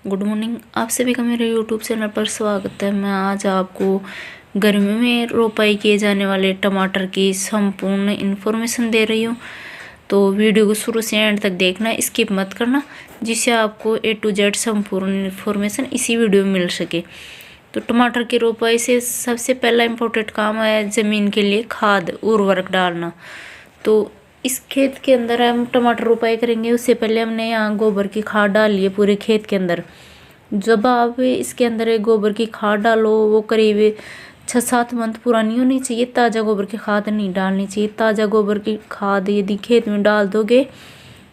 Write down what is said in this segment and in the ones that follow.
Good morning. आप सभी का मेरे यूट्यूब चैनल पर स्वागत है। मैं आज आपको गर्मी में रोपाई किए जाने वाले टमाटर की संपूर्ण इन्फॉर्मेशन दे रही हूँ। तो वीडियो को शुरू से एंड तक देखना, स्किप मत करना, जिससे आपको A to Z संपूर्ण इन्फॉर्मेशन इसी वीडियो में मिल सके। तो टमाटर की रोपाई से सबसे पहला इम्पोर्टेंट काम है ज़मीन के लिए खाद उर्वरक डालना। तो इस खेत के अंदर हम टमाटर रोपाई करेंगे, उससे पहले हमने यहाँ गोबर की खाद डाली है पूरे खेत के अंदर। जब आप इसके अंदर गोबर की खाद डालो, वो करीब 6-7 मंथ पुरानी होनी चाहिए। ताज़ा गोबर की खाद नहीं डालनी चाहिए। ताज़ा गोबर की खाद यदि खेत में डाल दोगे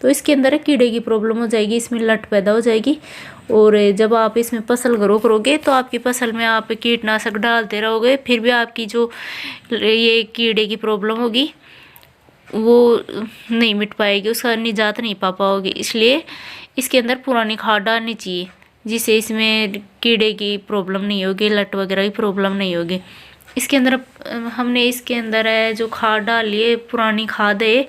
तो इसके अंदर कीड़े की प्रॉब्लम हो जाएगी, इसमें लट पैदा हो जाएगी। और जब आप इसमें फसल ग्रो करोगे तो आपकी फसल में आप कीटनाशक डालते रहोगे, फिर भी आपकी जो ये कीड़े की प्रॉब्लम होगी वो नहीं मिट पाएगी, उसका निजात नहीं पा पाओगे। इसलिए इसके अंदर पुरानी खाद डालनी चाहिए, जिससे इसमें कीड़े की प्रॉब्लम नहीं होगी, लट वगैरह की प्रॉब्लम नहीं होगी। इसके अंदर हमने इसके अंदर है जो खाद डाली है, पुरानी खाद है।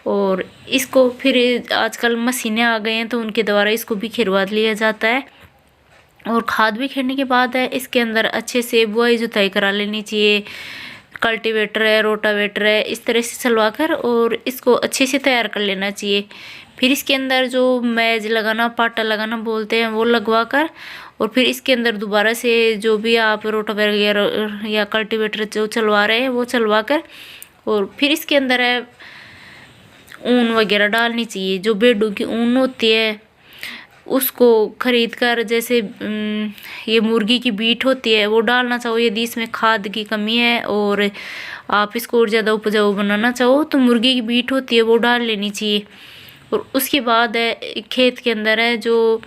और इसको फिर आजकल मशीनें आ गई हैं तो उनके द्वारा इसको भी खिरवा लिया जाता है। और खाद भी खिरने के बाद है इसके अंदर अच्छे से बुआई जुताई करा लेनी चाहिए। कल्टीवेटर है, रोटावेटर है, इस तरह से चलवा कर और इसको अच्छे से तैयार कर लेना चाहिए। फिर इसके अंदर जो मैज लगाना, पाटा लगाना बोलते हैं, वो लगवा कर और फिर इसके अंदर दोबारा से जो भी आप रोटावेटर या कल्टीवेटर जो चलवा रहे हैं वो चलवा कर और फिर इसके अंदर है ऊन वगैरह डालनी चाहिए। जो भेड़ों की ऊन होती है उसको खरीद कर, जैसे ये मुर्गी की बीट होती है वो डालना चाहो यदि इसमें खाद की कमी है और आप इसको और ज़्यादा उपजाऊ बनाना चाहो तो मुर्गी की बीट होती है वो डाल लेनी चाहिए। और उसके बाद है खेत के अंदर है जो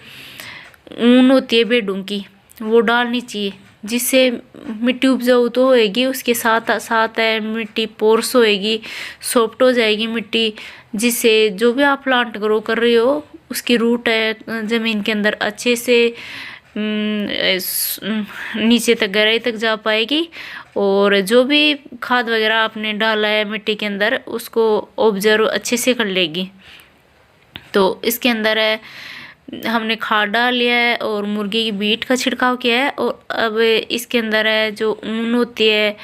ऊन होती है भेड़ों की वो डालनी चाहिए, जिससे मिट्टी उपजाऊ तो होएगी, उसके साथ साथ है मिट्टी पोर्स होएगी, सॉफ्ट हो जाएगी मिट्टी, जिससे जो भी आप प्लांट ग्रो कर रहे हो उसकी रूट है ज़मीन के अंदर अच्छे से नीचे तक, गहराई तक जा पाएगी। और जो भी खाद वगैरह आपने डाला है मिट्टी के अंदर उसको ऑब्जर्व अच्छे से कर लेगी। तो इसके अंदर है हमने खाद डाल लिया है और मुर्गी की बीट का छिड़काव किया है। और अब इसके अंदर है जो ऊन होती है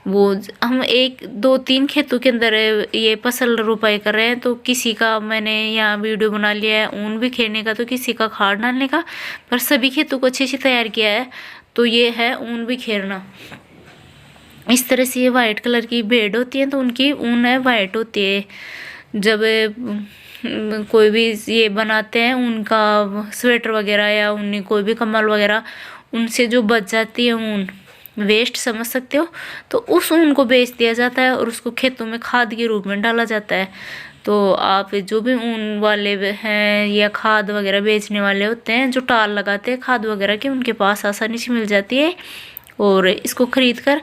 वो हम 1-2-3 खेतों के अंदर ये फसल रोपाई कर रहे हैं। तो किसी का मैंने यहाँ वीडियो बना लिया है ऊन भी खेलने का, तो किसी का खाद डालने का, पर सभी खेतों को अच्छे से तैयार किया है। तो ये है ऊन भी खेलना। इस तरह से ये वाइट कलर की भेड़ होती है तो उनकी ऊन है वाइट होती है। जब कोई भी ये बनाते हैं उनका स्वेटर वगैरह या उन्हें कोई भी कम्बल वगैरह, उनसे जो बच जाती है ऊन, वेस्ट समझ सकते हो, तो उस ऊन को बेच दिया जाता है और उसको खेतों में खाद के रूप में डाला जाता है। तो आप जो भी ऊन वाले हैं या खाद वगैरह बेचने वाले होते हैं जो टाल लगाते हैं खाद वगैरह की, उनके पास आसानी से मिल जाती है। और इसको खरीद कर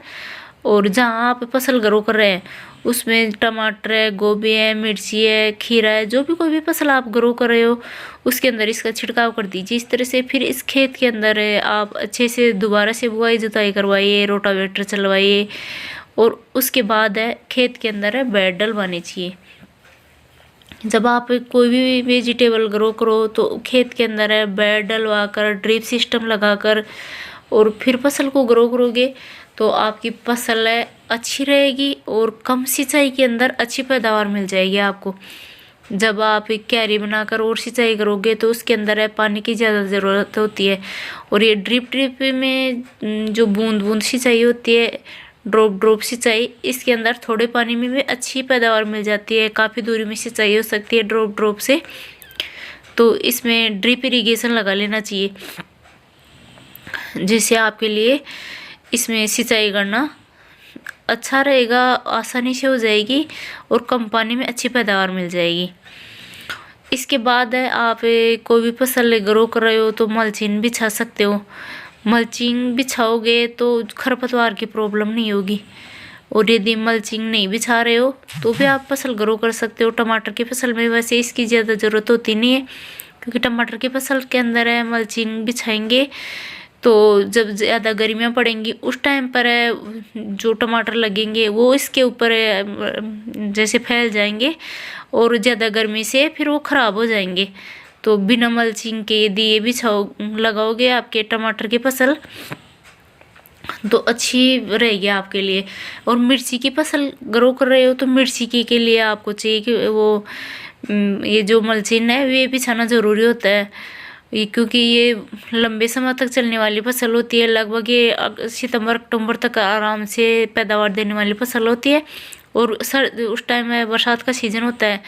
और जहाँ आप फसल ग्रो कर रहे हैं उसमें टमाटर है, गोभी है, मिर्ची है, खीरा है, जो भी कोई भी फसल आप ग्रो कर रहे हो उसके अंदर इसका छिड़काव कर दीजिए इस तरह से। फिर इस खेत के अंदर आप अच्छे से दोबारा से बुआई जुताई करवाइए, रोटावेटर चलवाइए और उसके बाद है खेत के अंदर है बेड डलवाने चाहिए। जब आप कोई भी वेजिटेबल ग्रो करो तो खेत के अंदर है बेड डलवा कर, ड्रिप सिस्टम लगा कर और फिर फसल को ग्रो करोगे तो आपकी फसल है अच्छी रहेगी और कम सिंचाई के अंदर अच्छी पैदावार मिल जाएगी आपको। जब आप एक क्यारी बनाकर और सिंचाई करोगे तो उसके अंदर है पानी की ज़्यादा ज़रूरत होती है। और ये ड्रिप में जो बूंद बूंद सिंचाई होती है, ड्रॉप सिंचाई, इसके अंदर थोड़े पानी में भी अच्छी पैदावार मिल जाती है। काफ़ी दूरी में सिंचाई हो सकती है ड्रॉप से। तो इसमें ड्रिप इरिगेशन लगा लेना चाहिए, जिससे आपके लिए इसमें सिंचाई करना अच्छा रहेगा, आसानी से हो जाएगी और कम पानी में अच्छी पैदावार मिल जाएगी। इसके बाद है आप कोई भी फसल ग्रो कर रहे हो तो मल्चिंग बिछा सकते हो। मल्चिंग बिछाओगे तो खरपतवार की प्रॉब्लम नहीं होगी। और यदि मल्चिंग नहीं बिछा रहे हो तो भी आप फसल ग्रो कर सकते हो। टमाटर की फसल में वैसे इसकी ज़्यादा ज़रूरत होती नहीं है, क्योंकि टमाटर की फसल के अंदर है मल्चिंग बिछाएंगे तो जब ज़्यादा गर्मियाँ पड़ेंगी उस टाइम पर जो टमाटर लगेंगे वो इसके ऊपर जैसे फैल जाएंगे और ज़्यादा गर्मी से फिर वो ख़राब हो जाएंगे। तो बिना मल्चिंग के यदि ये बिछाओ लगाओगे आपके टमाटर की फसल तो अच्छी रहेगी आपके लिए। और मिर्ची की फसल ग्रो कर रहे हो तो मिर्ची के लिए आपको चाहिए कि वो ये जो मल्चिंग है ये बिछाना ज़रूरी होता है, क्योंकि ये लंबे समय तक चलने वाली फसल होती है। लगभग ये सितंबर अक्टूबर तक आराम से पैदावार देने वाली फसल होती है। और उस टाइम में बरसात का सीज़न होता है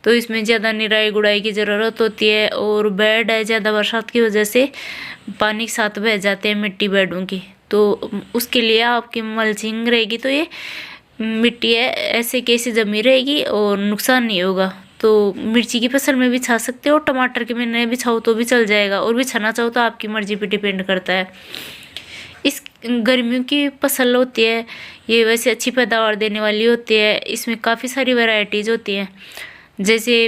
तो इसमें ज़्यादा निराई गुड़ाई की ज़रूरत होती है। और बेड है, ज़्यादा बरसात की वजह से पानी के साथ बह जाते हैं मिट्टी बेडों की, तो उसके लिए आपकी मल्चिंग रहेगी तो ये मिट्टी है ऐसे कैसे जमी रहेगी और नुकसान नहीं होगा। तो मिर्ची की फसल में बिछा सकते हो, टमाटर के में नहीं बिछाओ तो भी चल जाएगा, और बिछाना चाहो तो आपकी मर्जी पे डिपेंड करता है। इस गर्मियों की फसल होती है, ये वैसे अच्छी पैदावार देने वाली होती है। इसमें काफ़ी सारी वैरायटीज़ होती हैं। जैसे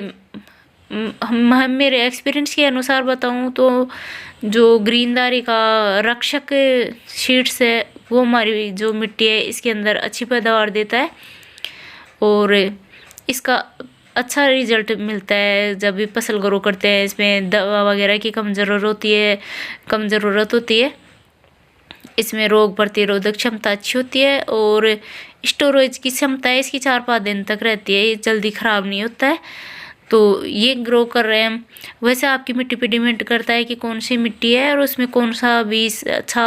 हम मेरे एक्सपीरियंस के अनुसार बताऊं तो जो ग्रीनदारी का रक्षक सीड्स है वो हमारी जो मिट्टी है इसके अंदर अच्छी पैदावार देता है और इसका अच्छा रिजल्ट मिलता है जब भी फसल ग्रो करते हैं। इसमें दवा वगैरह की कम ज़रूरत होती है। इसमें रोग प्रतिरोधक क्षमता अच्छी होती है और स्टोरेज की क्षमता है इसकी 4-5 दिन तक रहती है, ये जल्दी ख़राब नहीं होता है। तो ये ग्रो कर रहे हैं हम। वैसे आपकी मिट्टी पे डिपेंड करता है कि कौन सी मिट्टी है और उसमें कौन सा बीज अच्छा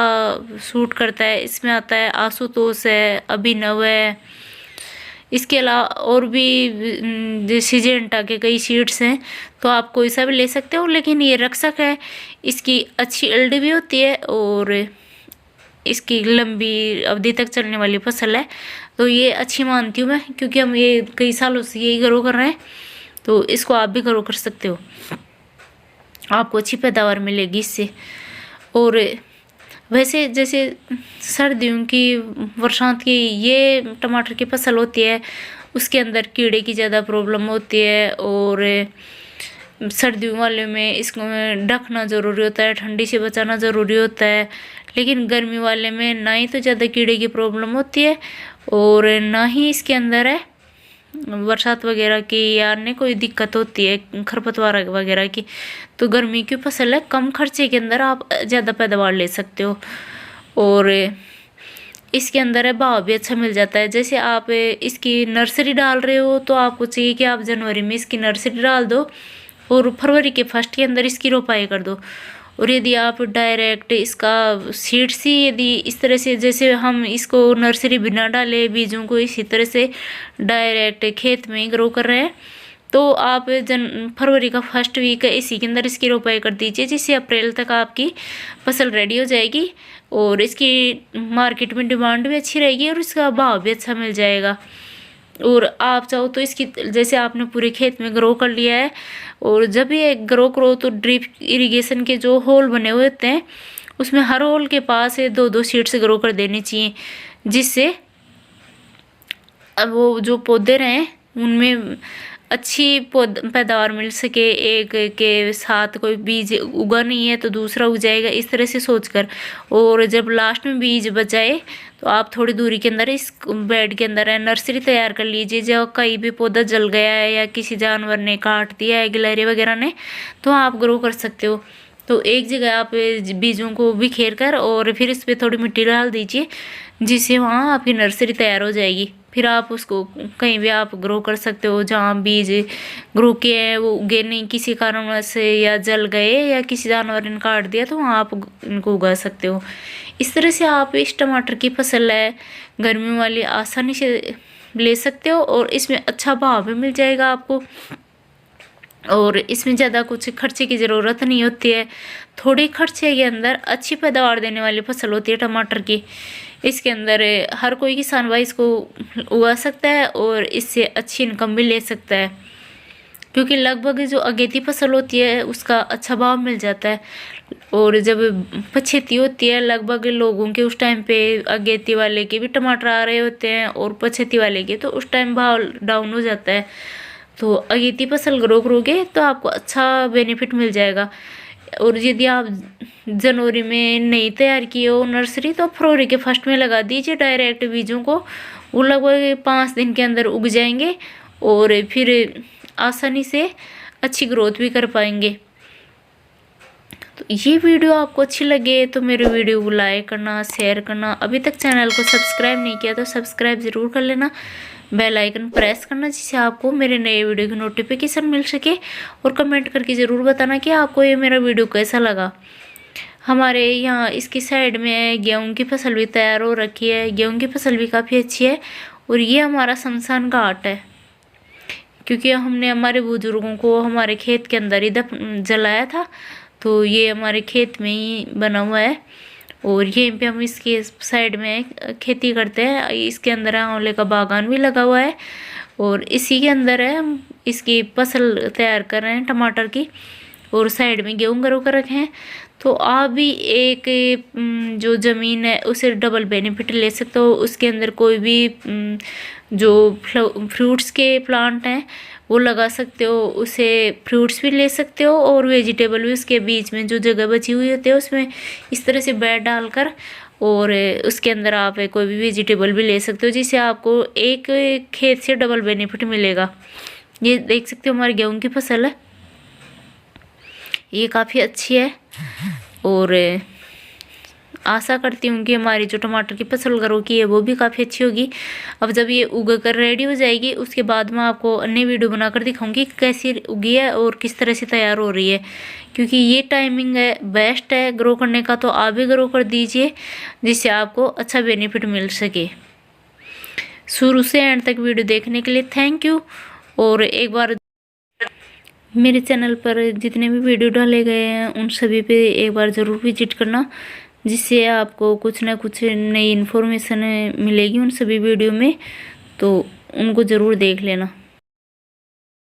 सूट करता है। इसमें आता है आशुतोष है, अभिनव है, इसके अलावा और भी सिजेंटा के कई सीड्स हैं, तो आप कोई सा भी ले सकते हो। लेकिन ये रक्षक है, इसकी अच्छी एल्डी भी होती है और इसकी लंबी अवधि तक चलने वाली फसल है, तो ये अच्छी मानती हूँ मैं, क्योंकि हम ये कई सालों से यही ग्रो कर रहे हैं। तो इसको आप भी ग्रो कर सकते हो, आपको अच्छी पैदावार मिलेगी इससे। और वैसे जैसे सर्दियों की बरसात की ये टमाटर की फसल होती है उसके अंदर कीड़े की ज़्यादा प्रॉब्लम होती है और सर्दियों वाले में इसको ढकना ज़रूरी होता है, ठंडी से बचाना ज़रूरी होता है। लेकिन गर्मी वाले में ना ही तो ज़्यादा कीड़े की प्रॉब्लम होती है और ना ही इसके अंदर है बरसात वगैरह की या अन्य कोई दिक्कत होती है खरपतवार वगैरह की। तो गर्मी की फसल है, कम खर्चे के अंदर आप ज़्यादा पैदावार ले सकते हो और इसके अंदर है भाव भी अच्छा मिल जाता है। जैसे आप इसकी नर्सरी डाल रहे हो तो आपको चाहिए कि आप जनवरी में इसकी नर्सरी डाल दो और फरवरी के फर्स्ट के अंदर इसकी रोपाई कर दो। और यदि आप डायरेक्ट इसका सीड्स ही यदि इस तरह से जैसे हम इसको नर्सरी बिना डाले बीजों को इसी तरह से डायरेक्ट खेत में ग्रो कर रहे हैं तो आप फरवरी का फर्स्ट वीक इसी के अंदर इसकी रोपाई कर दीजिए, जिससे अप्रैल तक आपकी फसल रेडी हो जाएगी और इसकी मार्केट में डिमांड भी अच्छी रहेगी और इसका भाव भी अच्छा मिल जाएगा। और आप चाहो तो इसकी जैसे आपने पूरे खेत में ग्रो कर लिया है और जब ये ग्रो करो तो ड्रिप इरिगेशन के जो होल बने हुए होते हैं उसमें हर होल के पास 2-2 सीड्स ग्रो कर देनी चाहिए, जिससे अब वो जो पौधे रहें उनमें अच्छी पैदावार मिल सके। एक के साथ कोई बीज उगा नहीं है तो दूसरा उग जाएगा, इस तरह से सोचकर। और जब लास्ट में बीज बचाए तो आप थोड़ी दूरी के अंदर इस बेड के अंदर है नर्सरी तैयार कर लीजिए। जब कहीं भी पौधा जल गया है या किसी जानवर ने काट दिया है, गिलहरी वगैरह ने, तो आप ग्रो कर सकते हो। तो एक जगह आप बीजों को बिखेर कर और फिर इस पर थोड़ी मिट्टी डाल दीजिए, जिससे वहाँ आपकी नर्सरी तैयार हो जाएगी। फिर आप उसको कहीं भी आप ग्रो कर सकते हो जहाँ बीज ग्रो किए हैं वो उगे नहीं किसी कारण से या जल गए या किसी जानवर ने काट दिया, तो वहाँ आप इनको उगा सकते हो। इस तरह से आप इस टमाटर की फसल है गर्मियों वाली आसानी से ले सकते हो और इसमें अच्छा भाव भी मिल जाएगा आपको और इसमें ज़्यादा कुछ खर्चे की ज़रूरत नहीं होती है। थोड़ी खर्चे के अंदर अच्छी पैदावार देने वाली फसल होती है टमाटर की। इसके अंदर हर कोई किसान भाई इसको उगा सकता है और इससे अच्छी इनकम भी ले सकता है, क्योंकि लगभग जो अगेती फसल होती है उसका अच्छा भाव मिल जाता है। और जब पछेती होती है लगभग लोगों के उस टाइम पे अगेती वाले के भी टमाटर आ रहे होते हैं और पछेती वाले के तो उस टाइम भाव डाउन हो जाता है। तो अगेती फसल ग्रो करोगे तो आपको अच्छा बेनिफिट मिल जाएगा। और यदि आप जनवरी में नहीं तैयार किए हो नर्सरी तो फरवरी के फर्स्ट में लगा दीजिए डायरेक्ट बीजों को, वो लगभग 5 दिन के अंदर उग जाएंगे और फिर आसानी से अच्छी ग्रोथ भी कर पाएंगे। ये वीडियो आपको अच्छी लगे तो मेरे वीडियो को लाइक करना, शेयर करना। अभी तक चैनल को सब्सक्राइब नहीं किया तो सब्सक्राइब ज़रूर कर लेना, बेल आइकन प्रेस करना, जिससे आपको मेरे नए वीडियो की नोटिफिकेशन मिल सके। और कमेंट करके ज़रूर बताना कि आपको ये मेरा वीडियो कैसा लगा। हमारे यहाँ इसकी साइड में गेहूं की फसल भी तैयार हो रखी है। गेहूं की फसल भी काफ़ी अच्छी है। और ये हमारा शमशान घाट है, क्योंकि हमने हमारे बुजुर्गों को हमारे खेत के अंदर ही जलाया था, तो ये हमारे खेत में ही बना हुआ है। और यहीं पे हम इसके साइड में खेती करते हैं। इसके अंदर आंवले का बागान भी लगा हुआ है और इसी के अंदर है हम इसकी फसल तैयार कर रहे हैं टमाटर की। और साइड में गेहूँ गरो कर रखे हैं। तो आप भी एक जो ज़मीन है उसे डबल बेनिफिट ले सकते हो। उसके अंदर कोई भी जो फ्रूट्स के प्लांट हैं वो लगा सकते हो, उसे फ्रूट्स भी ले सकते हो और वेजिटेबल भी। उसके बीच में जो जगह बची हुई होती है उसमें इस तरह से बेड डालकर और उसके अंदर आप कोई भी वेजिटेबल भी ले सकते हो, जिससे आपको एक खेत से डबल बेनिफिट मिलेगा। ये देख सकते हो हमारी गेहूँ की फसल है, ये काफ़ी अच्छी है। और आशा करती हूँ कि हमारी जो टमाटर की फसल घरों की है वो भी काफ़ी अच्छी होगी। अब जब ये उग कर रेडी हो जाएगी उसके बाद मैं आपको अन्य वीडियो बनाकर दिखाऊंगी कैसी उगी है और किस तरह से तैयार हो रही है। क्योंकि ये टाइमिंग है बेस्ट है ग्रो करने का, तो आप भी ग्रो कर दीजिए जिससे आपको अच्छा बेनिफिट मिल सके। शुरू से एंड तक वीडियो देखने के लिए थैंक यू। और एक बार मेरे चैनल पर जितने भी वीडियो डाले गए हैं उन सभी पे एक बार ज़रूर विजिट करना, जिससे आपको कुछ ना कुछ नई इन्फॉर्मेशन मिलेगी उन सभी वीडियो में, तो उनको ज़रूर देख लेना।